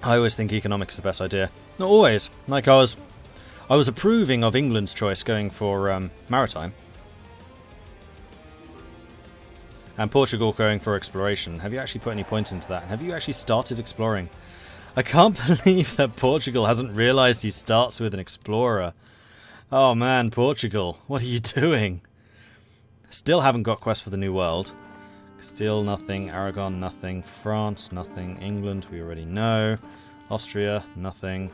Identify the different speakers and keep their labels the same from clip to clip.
Speaker 1: I always think economic is the best idea. Not always. Like I was approving of England's choice going for maritime. And Portugal going for exploration. Have you actually put any points into that? Have you actually started exploring? I can't believe that Portugal hasn't realised he starts with an explorer. Oh man, Portugal, what are you doing? Still haven't got Quest for the New World. Still nothing. Aragon, nothing. France, nothing. England, we already know. Austria, nothing.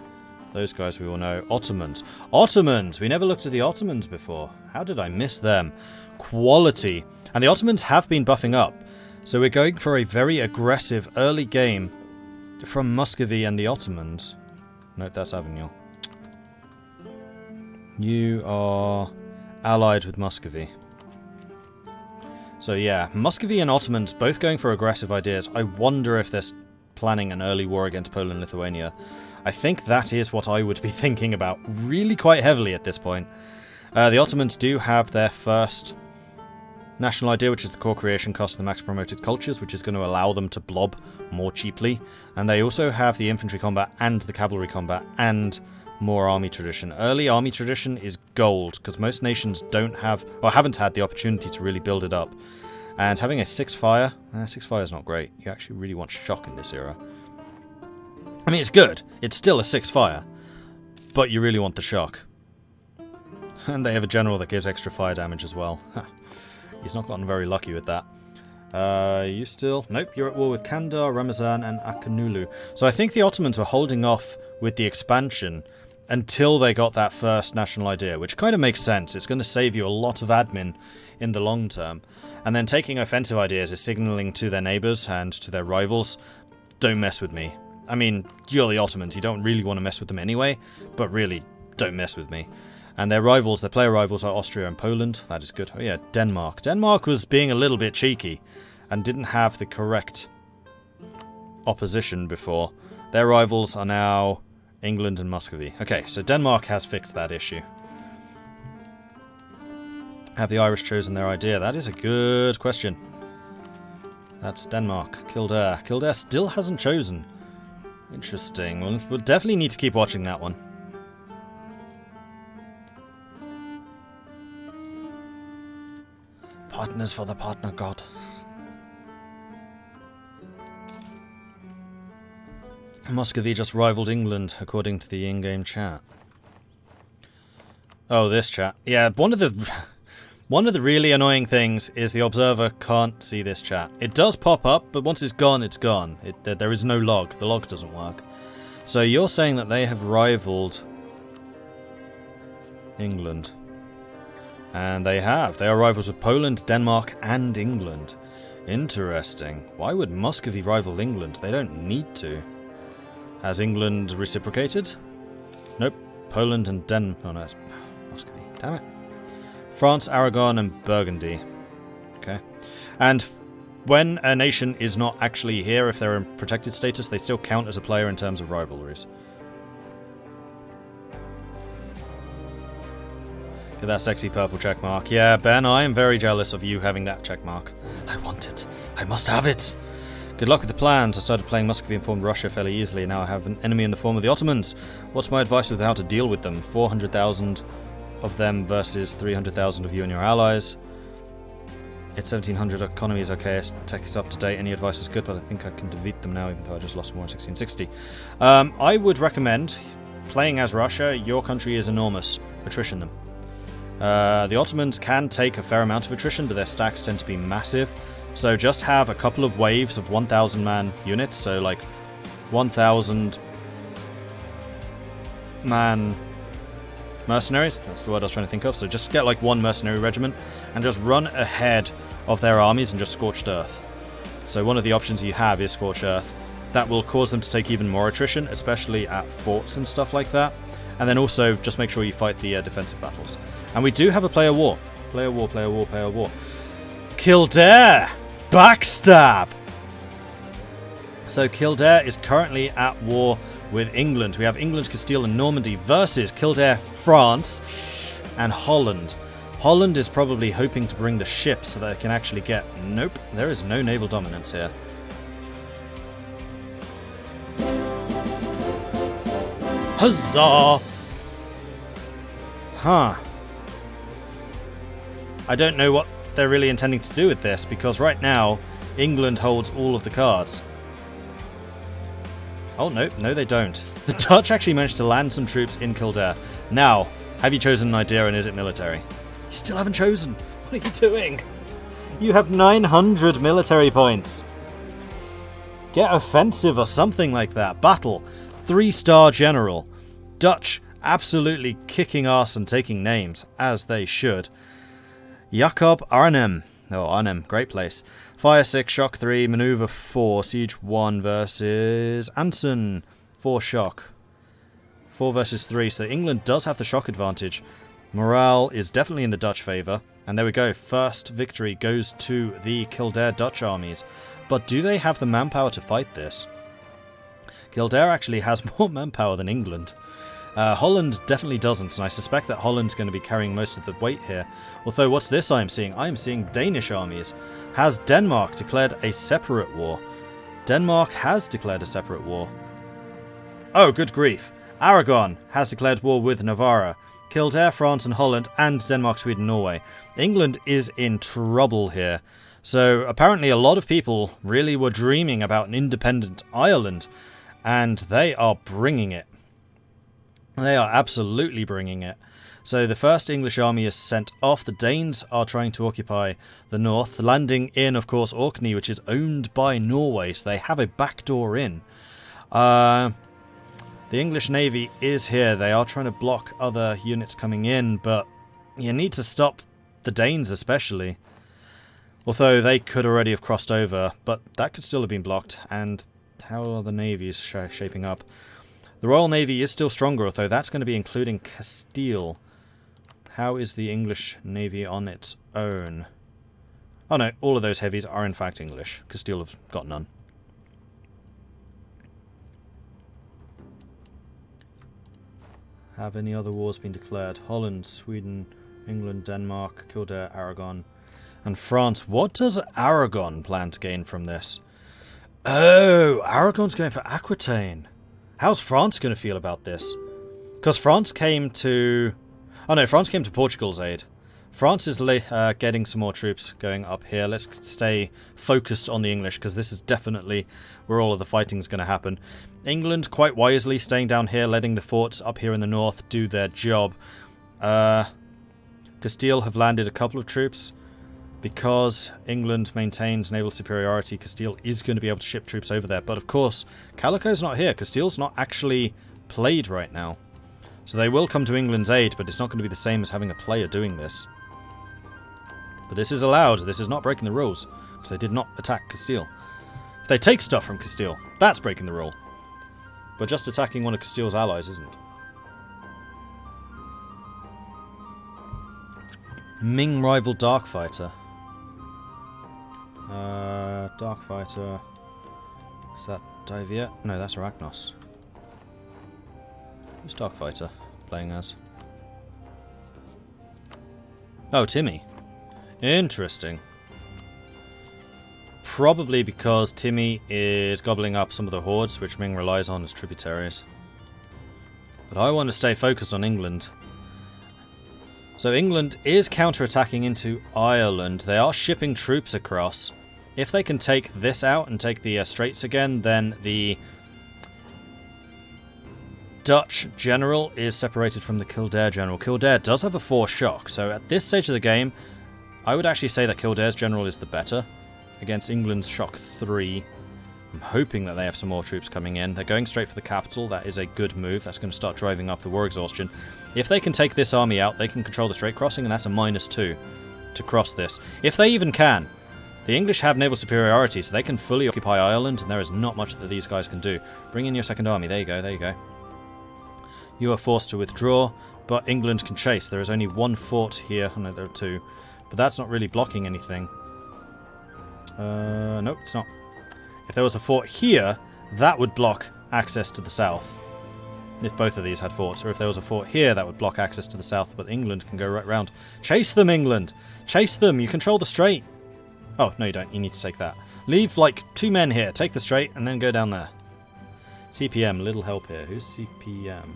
Speaker 1: Those guys we all know. Ottomans. Ottomans! We never looked at the Ottomans before. How did I miss them? Quality. And the Ottomans have been buffing up. So we're going for a very aggressive early game from Muscovy and the Ottomans. Nope, that's Avignon. You are allied with Muscovy. So yeah, Muscovy and Ottomans both going for aggressive ideas. I wonder if they're planning an early war against Poland and Lithuania. I think that is what I would be thinking about really quite heavily at this point. The Ottomans do have their first national idea, which is the core creation cost of the max promoted cultures, which is going to allow them to blob more cheaply. And they also have the infantry combat and the cavalry combat and more army tradition. Early army tradition is gold, because most nations don't have, or haven't had the opportunity to really build it up. And having a 6 fire, 6 fire is not great. You actually really want shock in this era. I mean, it's good. It's still a 6 fire, but you really want the shock. And they have a general that gives extra fire damage as well. He's not gotten very lucky with that. You still... Nope, you're at war with Kandar, Ramazan, and Akanulu. So I think the Ottomans were holding off with the expansion until they got that first national idea, which kind of makes sense. It's going to save you a lot of admin in the long term. And then taking offensive ideas is signalling to their neighbours and to their rivals, don't mess with me. I mean, you're the Ottomans, you don't really want to mess with them anyway, but really, don't mess with me. And their rivals, their player rivals, are Austria and Poland. That is good. Oh yeah, Denmark. Denmark was being a little bit cheeky and didn't have the correct opposition before. Their rivals are now England and Muscovy. Okay, so Denmark has fixed that issue. Have the Irish chosen their idea? That is a good question. That's Denmark. Kildare. Kildare still hasn't chosen. Interesting. We'll definitely need to keep watching that one. Partners for the partner god. Muscovy just rivaled England, according to the in-game chat. Oh, this chat. Yeah, one of the really annoying things is the observer can't see this chat. It does pop up, but once it's gone, it's gone. There is no log. The log doesn't work. So you're saying that they have rivaled England. And they have. They are rivals with Poland, Denmark, and England. Interesting. Why would Muscovy rival England? They don't need to. Has England reciprocated? Nope. Poland and Oh no, it's Muscovy. Damn it. France, Aragon, and Burgundy. Okay. And when a nation is not actually here, if they're in protected status, they still count as a player in terms of rivalries. Get that sexy purple check mark. Yeah, Ben, I am very jealous of you having that check mark. I want it. I must have it. Good luck with the plans. I started playing Muscovy and formed Russia fairly easily. Now I have an enemy in the form of the Ottomans. What's my advice with how to deal with them? 400,000 of them versus 300,000 of you and your allies. It's 1700 economy is okay. Tech is up to date. Any advice is good, but I think I can defeat them now, even though I just lost more in 1660. I would recommend playing as Russia. Your country is enormous. Attrition them. The Ottomans can take a fair amount of attrition, but their stacks tend to be massive. So just have a couple of waves of 1,000 man units. So like 1,000 man mercenaries. That's the word I was trying to think of. So just get like one mercenary regiment and just run ahead of their armies and just scorched earth. So one of the options you have is scorched earth. That will cause them to take even more attrition, especially at forts and stuff like that. And then also just make sure you fight the defensive battles. And we do have a player war. Player war, player war, player war. Kildare! Backstab! So Kildare is currently at war with England. We have England, Castile and Normandy versus Kildare, France and Holland. Holland is probably hoping to bring the ships so that they can actually get... Nope, there is no naval dominance here. Huzzah! Huh. I don't know what they're really intending to do with this, because right now, England holds all of the cards. Oh, no, they don't. The Dutch actually managed to land some troops in Kildare. Now, have you chosen an idea and is it military? You still haven't chosen. What are you doing? You have 900 military points. Get offensive or something like that. Battle. 3-star general. Dutch absolutely kicking ass and taking names, as they should. Jacob Arnhem. Oh, Arnhem, great place. Fire 6, shock 3, maneuver 4, siege 1 versus Anson. 4 shock. 4 versus 3, so England does have the shock advantage. Morale is definitely in the Dutch favour. And there we go, first victory goes to the Kildare Dutch armies. But do they have the manpower to fight this? Kildare actually has more manpower than England. Holland definitely doesn't, and I suspect that Holland's going to be carrying most of the weight here. Although, what's this I'm seeing? I'm seeing Danish armies. Has Denmark declared a separate war? Denmark has declared a separate war. Oh, good grief. Aragon has declared war with Navarre. Kildare, France and Holland, and Denmark, Sweden, Norway. England is in trouble here. So apparently a lot of people really were dreaming about an independent Ireland, and they are bringing it. They are absolutely bringing it. So the first English army is sent off. The Danes are trying to occupy the north, landing in, of course, Orkney, which is owned by Norway, so they have a backdoor in. The English Navy is here. They are trying to block other units coming in, but you need to stop the Danes especially. Although they could already have crossed over, but that could still have been blocked. And how are the navies shaping up? The Royal Navy is still stronger, although that's going to be including Castile. How is the English Navy on its own? Oh no, all of those heavies are in fact English. Castile have got none. Have any other wars been declared? Holland, Sweden, England, Denmark, Kildare, Aragon, and France. What does Aragon plan to gain from this? Oh, Aragon's going for Aquitaine. How's France going to feel about this? Because France came to... Oh no, France came to Portugal's aid. France is getting some more troops going up here. Let's stay focused on the English, because this is definitely where all of the fighting is going to happen. England, quite wisely, staying down here, letting the forts up here in the north do their job. Castile have landed a couple of troops. Because England maintains naval superiority, Castile is going to be able to ship troops over there. But of course, Calico's not here. Castile's not actually played right now. So they will come to England's aid, but it's not going to be the same as having a player doing this. But this is allowed. This is not breaking the rules, because they did not attack Castile. If they take stuff from Castile, that's breaking the rule. But just attacking one of Castile's allies isn't. Ming rival Darkfighter. Darkfighter. Is that Divia? No, that's Arachnos. Who's Darkfighter playing as? Oh, Timmy. Interesting. Probably because Timmy is gobbling up some of the hordes, which Ming relies on as tributaries. But I want to stay focused on England. So England is counter-attacking into Ireland. They are shipping troops across. If they can take this out and take the Straits again, then the Dutch general is separated from the Kildare general. Kildare does have a 4 shock, so at this stage of the game, I would actually say that Kildare's general is the better against England's shock 3. I'm hoping that they have some more troops coming in. They're going straight for the capital. That is a good move. That's going to start driving up the war exhaustion. If they can take this army out, they can control the Strait crossing, and that's a -2 to cross this. If they even can. The English have naval superiority, so they can fully occupy Ireland, and there is not much that these guys can do. Bring in your second army. There you go, there you go. You are forced to withdraw, but England can chase. There is only 1 fort here. Oh, no, there are 2. But that's not really blocking anything. Nope, it's not. If there was a fort here, that would block access to the south. If both of these had forts. Or if there was a fort here, that would block access to the south. But England can go right round. Chase them, England! Chase them! You control the strait! Oh, no you don't. You need to take that. Leave, like, 2 men here. Take the strait, and then go down there. CPM, little help here. Who's CPM?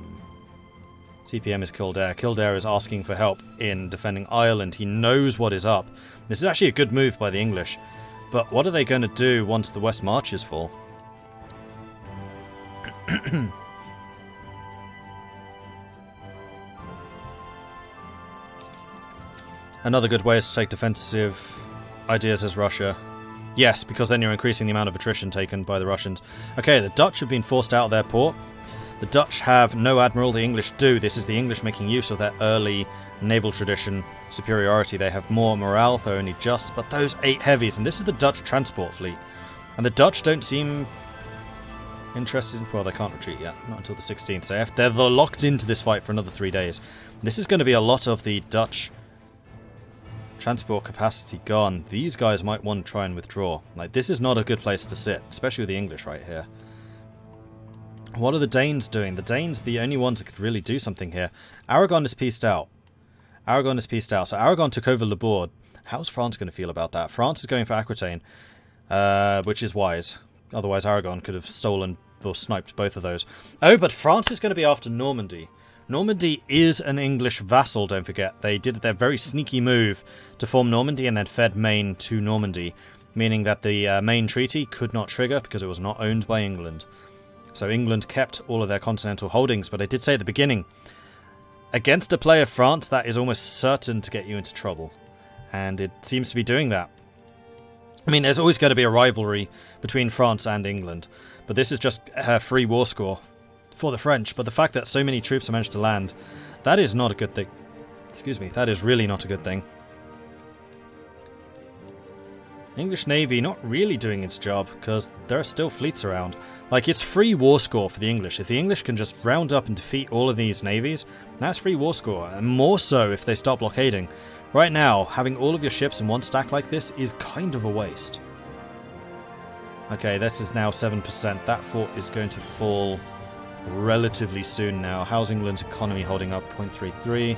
Speaker 1: CPM is Kildare. Kildare is asking for help in defending Ireland. He knows what is up. This is actually a good move by the English. But what are they going to do once the West Marches fall? Another good way is to take defensive ideas as Russia. Yes, because then you're increasing the amount of attrition taken by the Russians. Okay, the Dutch have been forced out of their port. The Dutch have no admiral, the English do. This is the English making use of their early naval tradition superiority. They have more morale, though only just, but those 8 heavies, and this is the Dutch transport fleet. And the Dutch don't seem interested. Well, they can't retreat yet, not until the 16th. So they're locked into this fight for another 3 days. This is going to be a lot of the Dutch transport capacity gone. These guys might want to try and withdraw. Like, this is not a good place to sit, especially with the English right here. What are the Danes doing? The Danes, the only ones that could really do something here. Aragon is pieced out. Aragon is pieced out. So Aragon took over Le Bourd. How's France going to feel about that? France is going for Aquitaine, which is wise. Otherwise Aragon could have stolen or sniped both of those. Oh, but France is going to be after Normandy. Normandy is an English vassal, don't forget. They did their very sneaky move to form Normandy and then fed Maine to Normandy, meaning that the Maine Treaty could not trigger because it was not owned by England. So England kept all of their continental holdings, but I did say at the beginning, against a player France, that is almost certain to get you into trouble. And it seems to be doing that. I mean, there's always going to be a rivalry between France and England, but this is just a free war score for the French. But the fact that so many troops have managed to land, that is not a good thing. Excuse me, that is really not a good thing. English Navy not really doing its job, because there are still fleets around. Like, it's free war score for the English. If the English can just round up and defeat all of these navies, that's free war score. And more so if they start blockading. Right now, having all of your ships in one stack like this is kind of a waste. Okay, this is now 7%. That fort is going to fall relatively soon now. How's England's economy holding up? 0.33.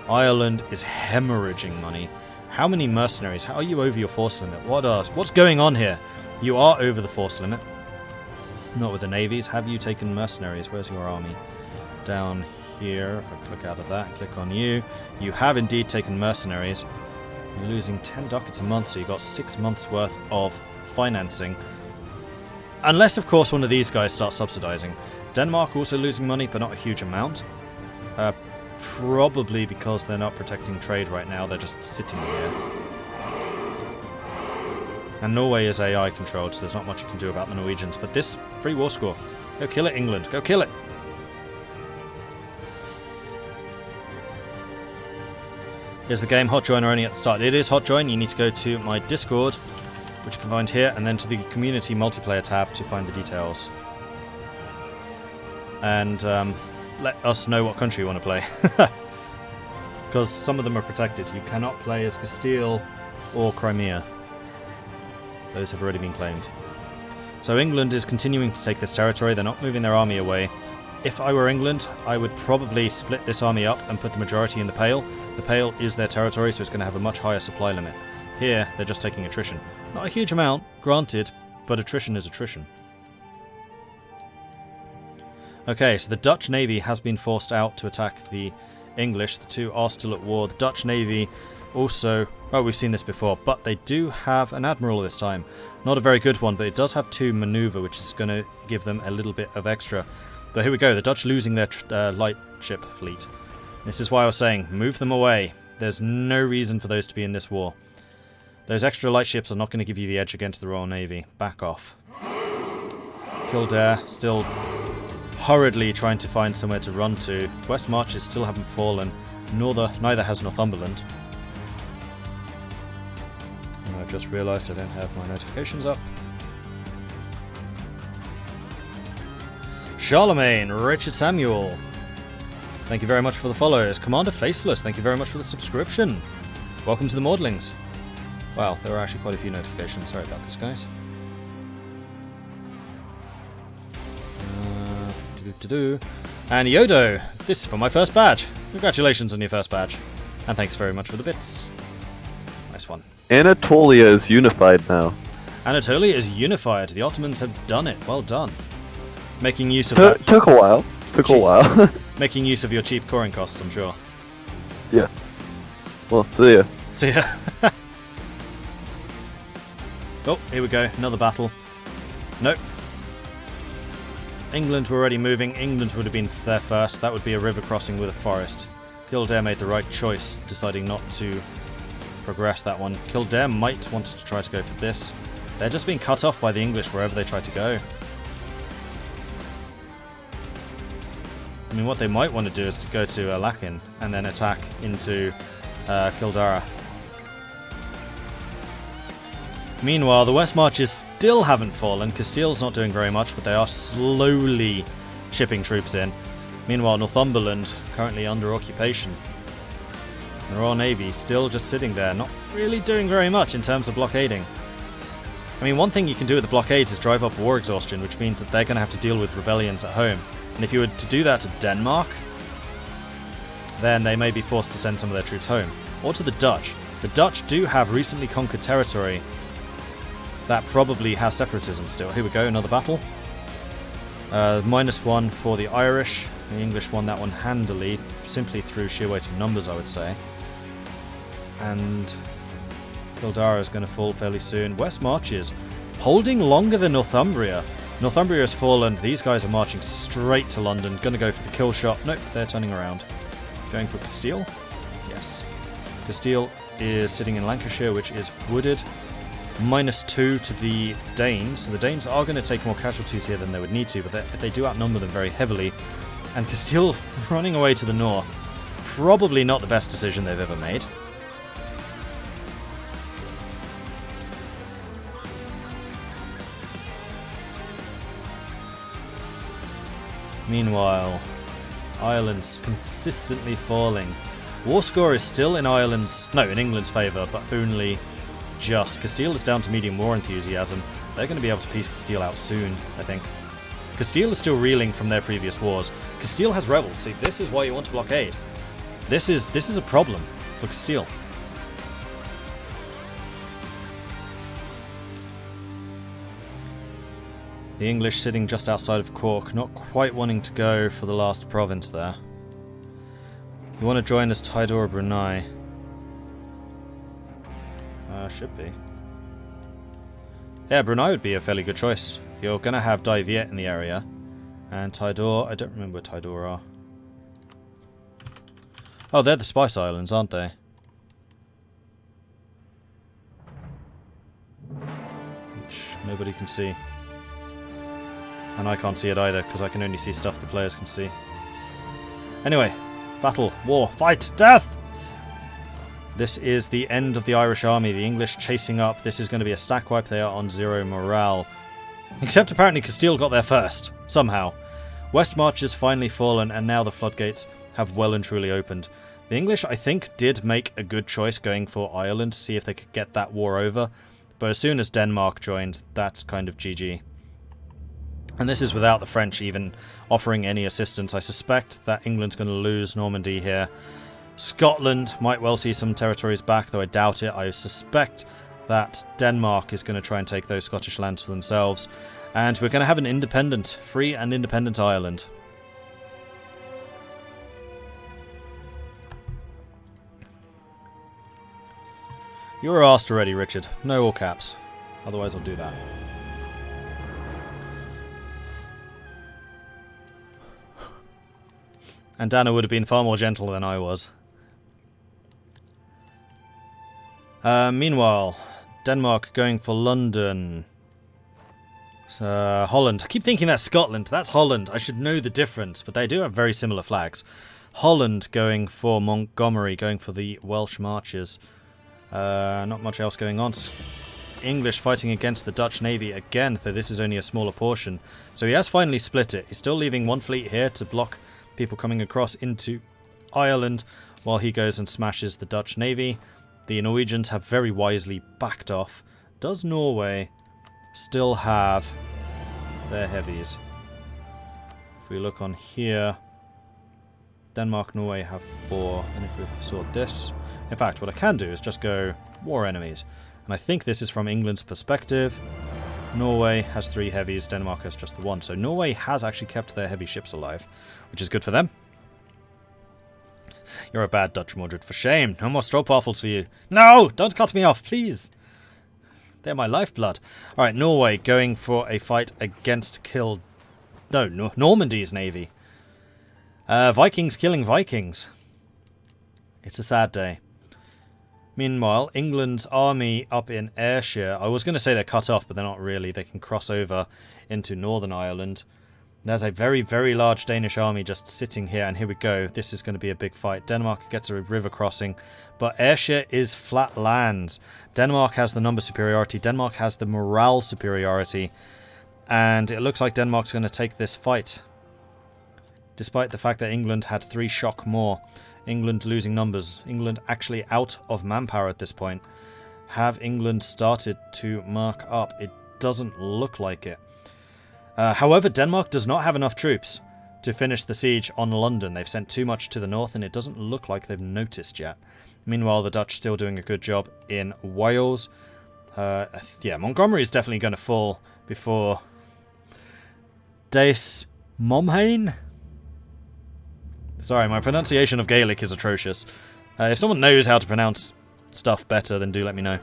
Speaker 1: Ireland is hemorrhaging money. How many mercenaries? How are you over your force limit? What's going on here? You are over the force limit. Not with the navies. Have you taken mercenaries? Where's your army? Down here. If I click out of that, click on you. You have indeed taken mercenaries. You're losing 10 ducats a month, so you've got 6 months worth of financing. Unless, of course, one of these guys starts subsidizing. Denmark also losing money, but not a huge amount. Probably because they're not protecting trade right now, they're just sitting here. And Norway is AI controlled, so there's not much you can do about the Norwegians. But this free war score, go kill it, England, go kill it! Here's the game, hot join are only at the start. It is hot join, you need to go to my Discord, which you can find here, and then to the community multiplayer tab to find the details. And let us know what country you want to play. Because some of them are protected. You cannot play as Castile or Crimea. Those have already been claimed. So England is continuing to take this territory. They're not moving their army away. If I were England, I would probably split this army up and put the majority in the Pale. The Pale is their territory, so it's going to have a much higher supply limit. Here, they're just taking attrition. Not a huge amount, granted, but attrition is attrition. Okay, so the Dutch Navy has been forced out to attack the English. The two are still at war. The Dutch Navy also... well, we've seen this before, but they do have an admiral this time. Not a very good one, but it does have 2 maneuver, which is going to give them a little bit of extra. But here we go, the Dutch losing their light ship fleet. This is why I was saying, move them away. There's no reason for those to be in this war. Those extra light ships are not going to give you the edge against the Royal Navy. Back off. Kildare still hurriedly trying to find somewhere to run to. West Marches still haven't fallen. Neither has Northumberland. And I've just realised I don't have my notifications up. Charlemagne, Richard Samuel. Thank you very much for the follows. Commander Faceless, thank you very much for the subscription. Welcome to the Maudlings. Wow, there are actually quite a few notifications. Sorry about this, guys. And Yodo, this is for my first badge. Congratulations on your first badge. And thanks very much for the bits. Nice one.
Speaker 2: Anatolia is unified now.
Speaker 1: Anatolia is unified. The Ottomans have done it. Well done. Making use of that.
Speaker 2: Took a while. Took a while.
Speaker 1: Making use of your cheap coring costs, I'm sure.
Speaker 2: Yeah. Well, see ya.
Speaker 1: See ya. Oh, here we go. Another battle. Nope. England were already moving. England would have been there first. That would be a river crossing with a forest. Kildare made the right choice, deciding not to progress that one. Kildare might want to try to go for this. They're just being cut off by the English wherever they try to go. I mean, what they might want to do is to go to Lakin and then attack into Kildare. Meanwhile, the West Marches still haven't fallen. Castile's not doing very much, but they are slowly shipping troops in. Meanwhile, Northumberland currently under occupation. The Royal Navy still just sitting there, not really doing very much in terms of blockading. I mean, one thing you can do with the blockades is drive up war exhaustion, which means that they're going to have to deal with rebellions at home. And if you were to do that to Denmark, then they may be forced to send some of their troops home. Or to the Dutch. The Dutch do have recently conquered territory that probably has separatism still. Here we go, another battle. -1 for the Irish. The English won that one handily, simply through sheer weight of numbers, I would say. And Kildare is going to fall fairly soon. West Marches holding longer than Northumbria. Northumbria has fallen. These guys are marching straight to London. Going to go for the kill shot. Nope, they're turning around. Going for Castile? Yes. Castile is sitting in Lancashire, which is wooded. -2 to the Danes. So the Danes are going to take more casualties here than they would need to, but they do outnumber them very heavily. And Castile running away to the north. Probably not the best decision they've ever made. Meanwhile, Ireland's consistently falling. War score is still in England's favour, but only just. Castile is down to medium war enthusiasm. They're going to be able to piece Castile out soon, I think. Castile is still reeling from their previous wars. Castile has rebels. See, this is why you want to blockade. This is a problem for Castile. The English sitting just outside of Cork, not quite wanting to go for the last province there. You want to join us, Tidor or Brunei? Should be. Yeah, Brunei would be a fairly good choice. You're going to have Dai Viet in the area. And Tidor, I don't remember where Tidor are. Oh, they're the Spice Islands, aren't they? Which nobody can see. And I can't see it either, because I can only see stuff the players can see. Anyway, battle, war, fight, death! This is the end of the Irish army, the English chasing up. This is going to be a stack wipe. They are on 0 morale. Except apparently Castile got there first, somehow. West March has finally fallen, and now the floodgates have well and truly opened. The English, I think, did make a good choice going for Ireland to see if they could get that war over. But as soon as Denmark joined, that's kind of GG. And this is without the French even offering any assistance. I suspect that England's going to lose Normandy here. Scotland might well see some territories back, though I doubt it. I suspect that Denmark is going to try and take those Scottish lands for themselves. And we're going to have an free and independent Ireland. You were asked already, Richard. No all caps. Otherwise I'll do that. And Dana would have been far more gentle than I was. Meanwhile, Denmark going for London. Holland. I keep thinking that's Scotland. That's Holland. I should know the difference, but they do have very similar flags. Holland going for Montgomery, going for the Welsh marches. Not much else going on. English fighting against the Dutch Navy again, though this is only a smaller portion. So he has finally split it. He's still leaving one fleet here to block people coming across into Ireland, while he goes and smashes the Dutch Navy. The Norwegians have very wisely backed off. Does Norway still have their heavies? If we look on here, Denmark, Norway have 4, and if we sort this... In fact, what I can do is just go war enemies. And I think this is from England's perspective. Norway has 3 heavies, Denmark has just the 1. So Norway has actually kept their heavy ships alive, which is good for them. You're a bad Dutch, Mordred. For shame. No more stroopwafels for you. No! Don't cut me off, please. They're my lifeblood. Alright, Norway going for a fight against Normandy's navy. Vikings killing Vikings. It's a sad day. Meanwhile, England's army up in Ayrshire. I was going to say they're cut off, but they're not really. They can cross over into Northern Ireland. There's a very, very large Danish army just sitting here, and here we go. This is going to be a big fight. Denmark gets a river crossing, but Ayrshire is flat lands. Denmark has the number superiority. Denmark has the morale superiority, and it looks like Denmark's going to take this fight, despite the fact that England had 3 shock more. England losing numbers. England actually out of manpower at this point. Have England started to mark up? It doesn't look like it. However, Denmark does not have enough troops to finish the siege on London. They've sent too much to the north, and it doesn't look like they've noticed yet. Meanwhile, the Dutch still doing a good job in Wales. Yeah, Montgomery is definitely going to fall before Des Momhain. Sorry, my pronunciation of Gaelic is atrocious. If someone knows how to pronounce stuff better, then do let me know.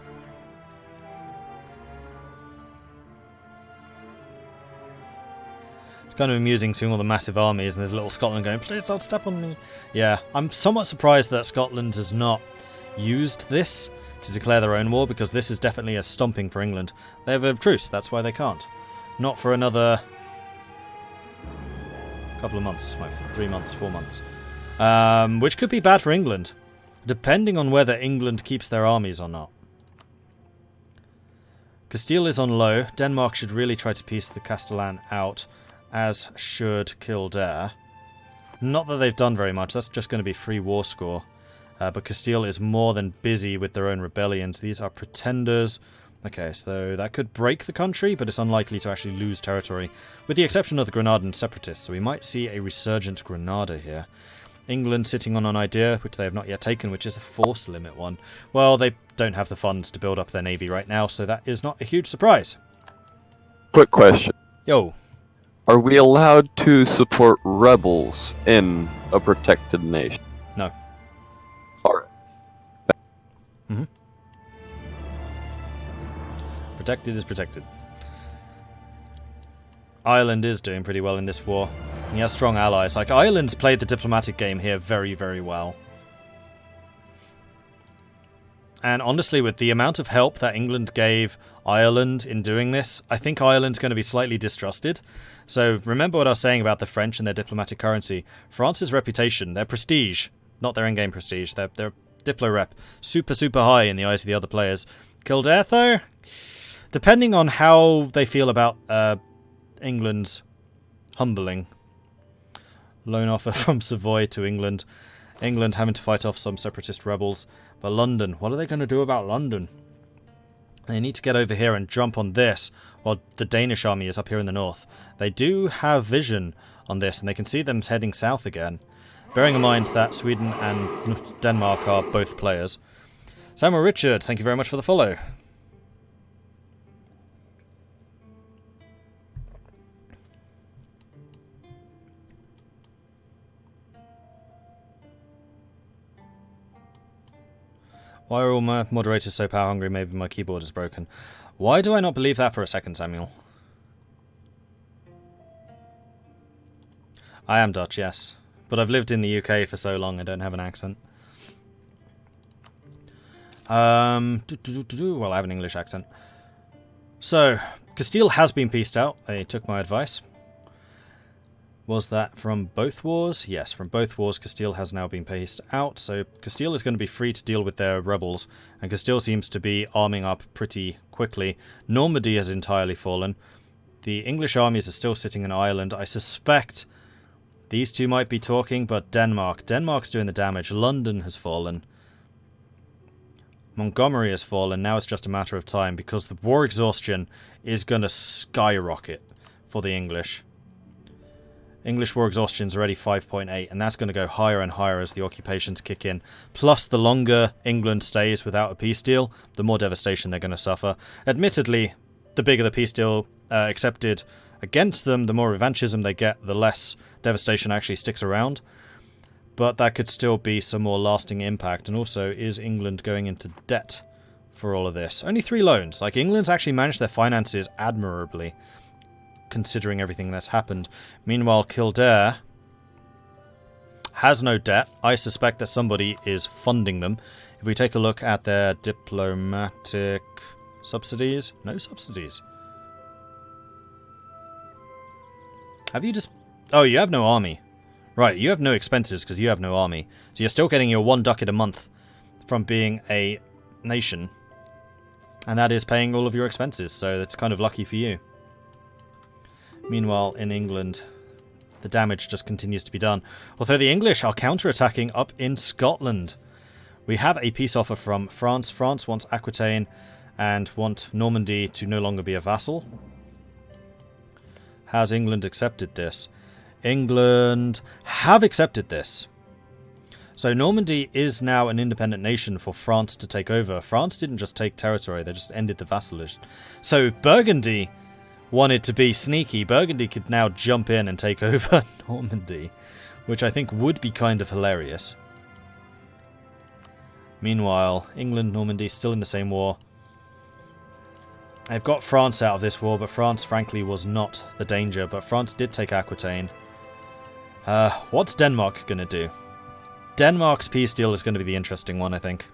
Speaker 1: It's kind of amusing seeing all the massive armies, and there's little Scotland going, please don't step on me. Yeah, I'm somewhat surprised that Scotland has not used this to declare their own war, because this is definitely a stomping for England. They have a truce, that's why they can't. Not for another couple of months, like 3 months, 4 months. Which could be bad for England, depending on whether England keeps their armies or not. Castile is on low. Denmark should really try to piece the Castellan out, as should Kildare. Not that they've done very much, that's just going to be free war score. But Castile is more than busy with their own rebellions. These are pretenders. Okay, so that could break the country, but it's unlikely to actually lose territory, with the exception of the Granadan separatists, so we might see a resurgent Granada here. England sitting on an idea, which they have not yet taken, which is a force limit one. Well, they don't have the funds to build up their navy right now, so that is not a huge surprise.
Speaker 2: Quick question.
Speaker 1: Yo.
Speaker 2: Are we allowed to support rebels in a protected nation?
Speaker 1: No.
Speaker 2: Alright.
Speaker 1: Mm-hmm. Protected is protected. Ireland is doing pretty well in this war. He has strong allies. Like, Ireland's played the diplomatic game here very, very well. And honestly, with the amount of help that England gave Ireland in doing this, I think Ireland's going to be slightly distrusted. So remember what I was saying about the French and their diplomatic currency. France's reputation, their prestige, not their in-game prestige, their diplo rep, super, super high in the eyes of the other players. Kildare, though, depending on how they feel about England's humbling. Loan offer from Savoy to England. England having to fight off some separatist rebels. But London, what are they going to do about London? They need to get over here and jump on this while the Danish army is up here in the north. They do have vision on this, and they can see them heading south again. Bearing in mind that Sweden and Denmark are both players. Samuel Richard, thank you very much for the follow. Why are all my moderators so power hungry? Maybe my keyboard is broken. Why do I not believe that for a second, Samuel? I am Dutch, yes. But I've lived in the UK for so long I don't have an accent. Well, I have an English accent. So, Castile has been pieced out. They took my advice. Was that from both wars? Yes, from both wars Castile has now been pieced out, so Castile is going to be free to deal with their rebels, and Castile seems to be arming up pretty quickly. Normandy has entirely fallen. The English armies are still sitting in Ireland. I suspect these two might be talking, but Denmark's doing the damage. London has fallen. Montgomery has fallen. Now it's just a matter of time, because the war exhaustion is going to skyrocket for the English. English war exhaustion is already 5.8, and that's going to go higher and higher as the occupations kick in. Plus, the longer England stays without a peace deal, the more devastation they're going to suffer. Admittedly, the bigger the peace deal accepted against them, the more revanchism they get, the less devastation actually sticks around. But that could still be some more lasting impact. And also, is England going into debt for all of this? Only 3 loans. Like, England's actually managed their finances admirably, considering everything that's happened. Meanwhile, Kildare has no debt. I suspect that somebody is funding them. If we take a look at their diplomatic subsidies, no subsidies. Have you just... Oh, you have no army. Right, you have no expenses because you have no army. So you're still getting your 1 ducat a month from being a nation. And that is paying all of your expenses, so that's kind of lucky for you. Meanwhile, in England, the damage just continues to be done. Although the English are counterattacking up in Scotland. We have a peace offer from France. France wants Aquitaine and want Normandy to no longer be a vassal. Has England accepted this? England have accepted this. So Normandy is now an independent nation for France to take over. France didn't just take territory, they just ended the vassalage. So if Burgundy wanted to be sneaky, Burgundy could now jump in and take over Normandy, which I think would be kind of hilarious. Meanwhile, England, Normandy, still in the same war. They've got France out of this war, but France, frankly, was not the danger. But France did take Aquitaine. What's Denmark going to do? Denmark's peace deal is going to be the interesting one, I think.